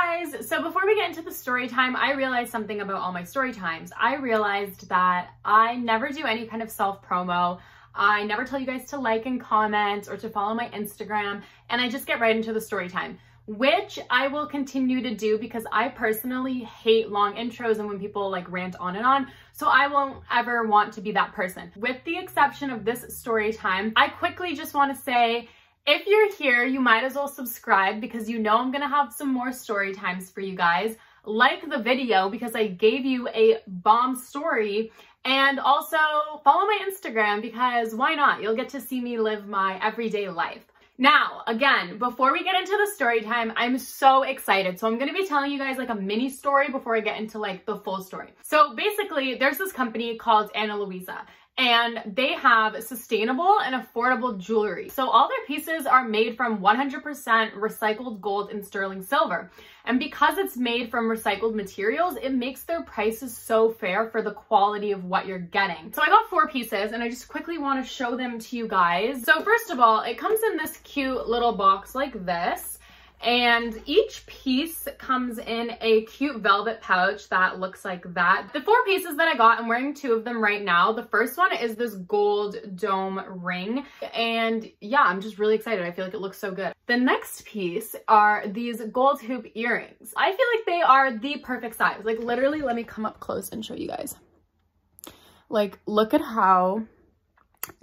guys! So before we get into the story time, I realized something about all my story times. I realized that I never do any kind of self-promo. I never tell you guys to like and comment or to follow my Instagram, and I just get right into the story time, which I will continue to do because I personally hate long intros and when people like rant on and on. So I won't ever want to be that person. With the exception of this story time, I quickly just want to say, if you're here, you might as well subscribe because you know I'm gonna have some more story times for you guys. Like the video because I gave you a bomb story, and also follow my Instagram because why not? You'll get to see me live my everyday life. Now, again, before we get into the story time, I'm so excited. So I'm going to be telling you guys like a mini story before I get into like the full story. So basically, there's this company called Ana Luisa, and they have sustainable and affordable jewelry. So all their pieces are made from 100% recycled gold and sterling silver. And because it's made from recycled materials, it makes their prices so fair for the quality of what you're getting. So I got 4 pieces and I just quickly want to show them to you guys. So first of all, it comes in this cute little box like this. And each piece comes in a cute velvet pouch that looks like that. The 4 pieces that I got, I'm wearing 2 of them right now. The first one is this gold dome ring. And yeah, I'm just really excited. I feel like it looks so good. The next piece are these gold hoop earrings. I feel like they are the perfect size. Like literally, let me come up close and show you guys. Like, look at how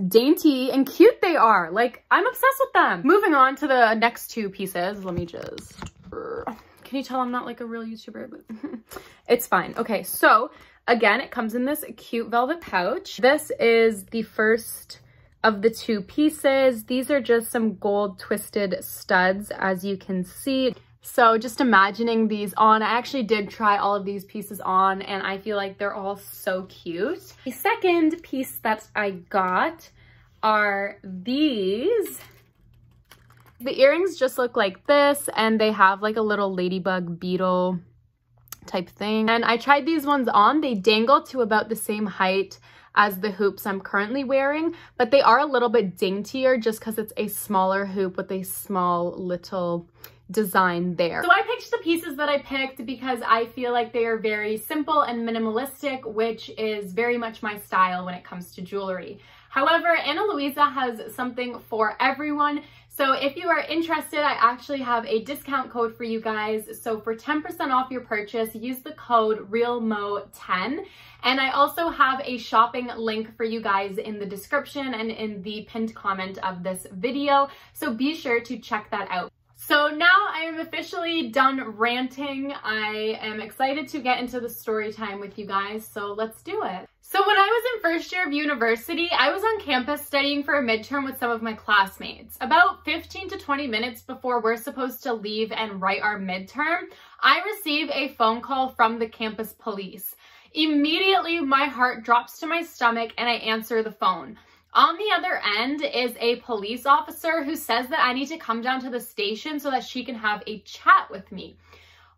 dainty and cute they are. Like, I'm obsessed with them. Moving on to the next 2 pieces. Let me just, can you tell I'm not like a real YouTuber? But it's fine. Okay, so again, it comes in this cute velvet pouch. This is the first of the 2 pieces. These are just some gold twisted studs, as you can see. So just imagining these on, I actually did try all of these pieces on and I feel like they're all so cute. The second piece that I got are these. The earrings just look like this and they have like a little ladybug beetle type thing. And I tried these ones on. They dangle to about the same height as the hoops I'm currently wearing, but they are a little bit daintier just because it's a smaller hoop with a small little design there. So I picked the pieces that I picked because I feel like they are very simple and minimalistic, which is very much my style when it comes to jewelry. However, Ana Luisa has something for everyone. So if you are interested, I actually have a discount code for you guys. So for 10% off your purchase, use the code REALMO10. And I also have a shopping link for you guys in the description and in the pinned comment of this video. So be sure to check that out. So now I am officially done ranting. I am excited to get into the story time with you guys, so let's do it. So when I was in first year of university, I was on campus studying for a midterm with some of my classmates. About 15 to 20 minutes before we're supposed to leave and write our midterm, I receive a phone call from the campus police. Immediately, my heart drops to my stomach and I answer the phone. On the other end is a police officer who says that I need to come down to the station so that she can have a chat with me.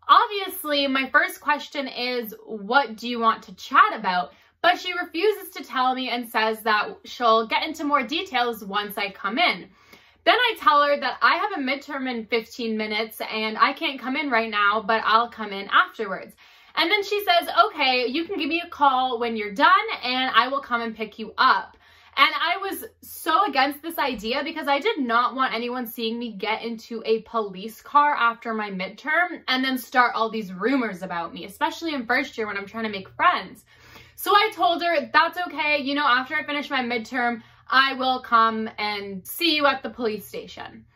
Obviously, my first question is, what do you want to chat about? But she refuses to tell me and says that she'll get into more details once I come in. Then I tell her that I have a midterm in 15 minutes and I can't come in right now, but I'll come in afterwards. And then she says, okay, you can give me a call when you're done and I will come and pick you up. And I was so against this idea because I did not want anyone seeing me get into a police car after my midterm and then start all these rumors about me, especially in first year when I'm trying to make friends. So I told her, that's okay. You know, after I finish my midterm, I will come and see you at the police station.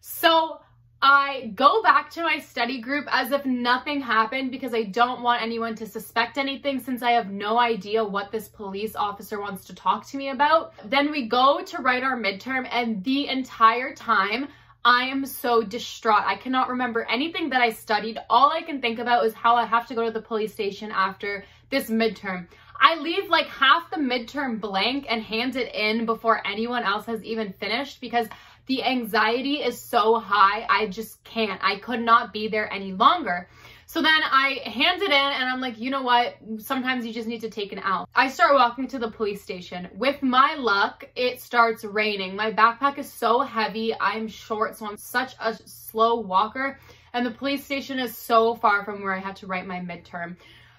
So I go back to my study group as if nothing happened because I don't want anyone to suspect anything since I have no idea what this police officer wants to talk to me about. Then we go to write our midterm and the entire time I am so distraught. I cannot remember anything that I studied. All I can think about is how I have to go to the police station after this midterm. I leave like half the midterm blank and hand it in before anyone else has even finished because the anxiety is so high, I just can't. I could not be there any longer. So then I hand it in and I'm like, you know what? Sometimes you just need to take an L. I start walking to the police station. With my luck, it starts raining. My backpack is so heavy. I'm short, so I'm such a slow walker. and the police station is so far from where I had to write my midterm.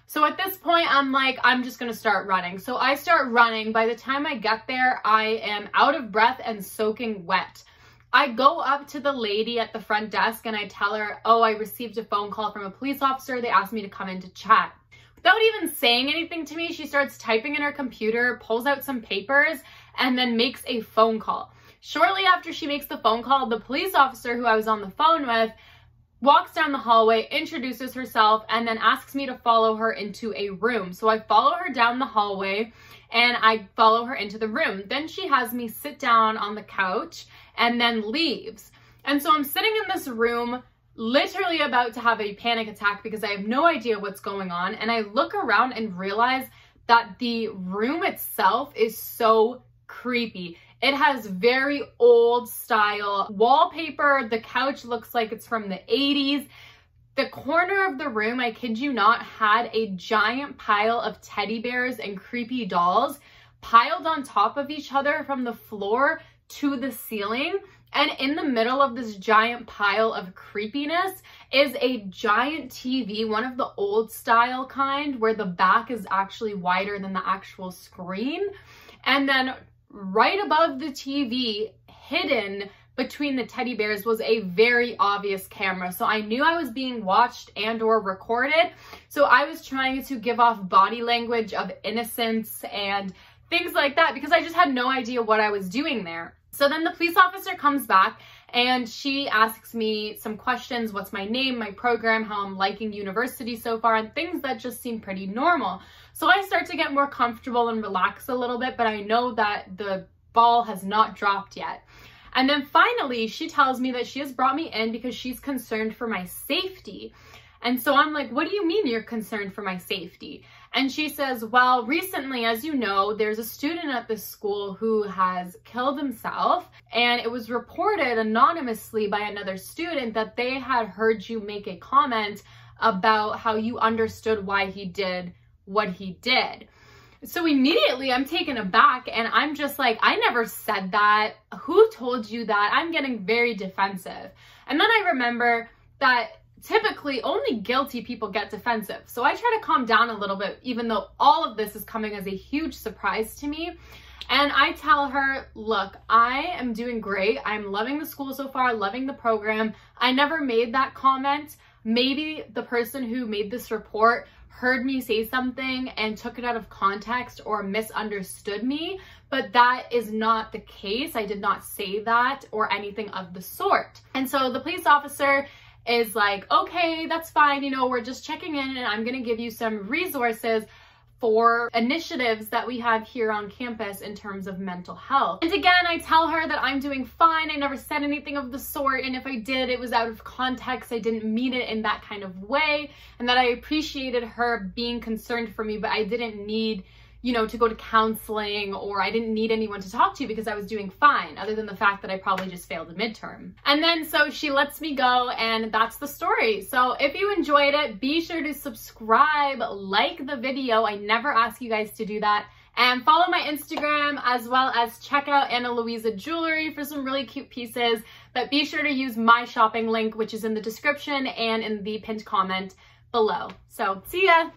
So at this point, I'm like, I'm just gonna start running. So I start running. By the time I get there, I am out of breath and soaking wet. I go up to the lady at the front desk and I tell her, oh, I received a phone call from a police officer. They asked me to come in to chat. Without even saying anything to me, she starts typing in her computer, pulls out some papers, and then makes a phone call. Shortly after she makes the phone call, the police officer who I was on the phone with walks down the hallway, introduces herself, and then asks me to follow her into a room. So I follow her down the hallway and I follow her into the room. Then she has me sit down on the couch and then leaves. And so I'm sitting in this room, literally about to have a panic attack because I have no idea what's going on. And I look around and realize that the room itself is so creepy. It has very old style wallpaper. The couch looks like it's from the 80s. The corner of the room, I kid you not, had a giant pile of teddy bears and creepy dolls piled on top of each other from the floor to the ceiling. And in the middle of this giant pile of creepiness is a giant TV, one of the old style kind, where the back is actually wider than the actual screen. And then right above the TV, hidden between the teddy bears, was a very obvious camera. So I knew I was being watched and or recorded. So I was trying to give off body language of innocence and things like that because I just had no idea what I was doing there. So then the police officer comes back and she asks me some questions. What's my name, my program, how I'm liking university so far, and things that just seem pretty normal. So I start to get more comfortable and relax a little bit, but I know that the ball has not dropped yet. And then finally, she tells me that she has brought me in because she's concerned for my safety. And so I'm like, what do you mean you're concerned for my safety? And she says, well, recently, as you know, there's a student at this school who has killed himself, and it was reported anonymously by another student that they had heard you make a comment about how you understood why he did what he did. So immediately I'm taken aback and I'm just like, I never said that. Who told you that? I'm getting very defensive. And then I remember that typically only guilty people get defensive. So I try to calm down a little bit, even though all of this is coming as a huge surprise to me. And I tell her, look, I am doing great. I'm loving the school so far, loving the program. I never made that comment. Maybe the person who made this report heard me say something and took it out of context or misunderstood me, but that is not the case. I did not say that or anything of the sort. And so the police officer is like, okay, that's fine. You know, we're just checking in and I'm going to give you some resources for initiatives that we have here on campus in terms of mental health. And again, I tell her that I'm doing fine. I never said anything of the sort. And if I did, it was out of context. I didn't mean it in that kind of way. And that I appreciated her being concerned for me, but I didn't need, you know, to go to counseling, or I didn't need anyone to talk to because I was doing fine, other than the fact that I probably just failed a midterm. And then so she lets me go, and that's the story. So if you enjoyed it, be sure to subscribe, like the video. I never ask you guys to do that. And follow my Instagram, as well as check out Luisa Jewelry for some really cute pieces. But be sure to use my shopping link, which is in the description and in the pinned comment below. So see ya!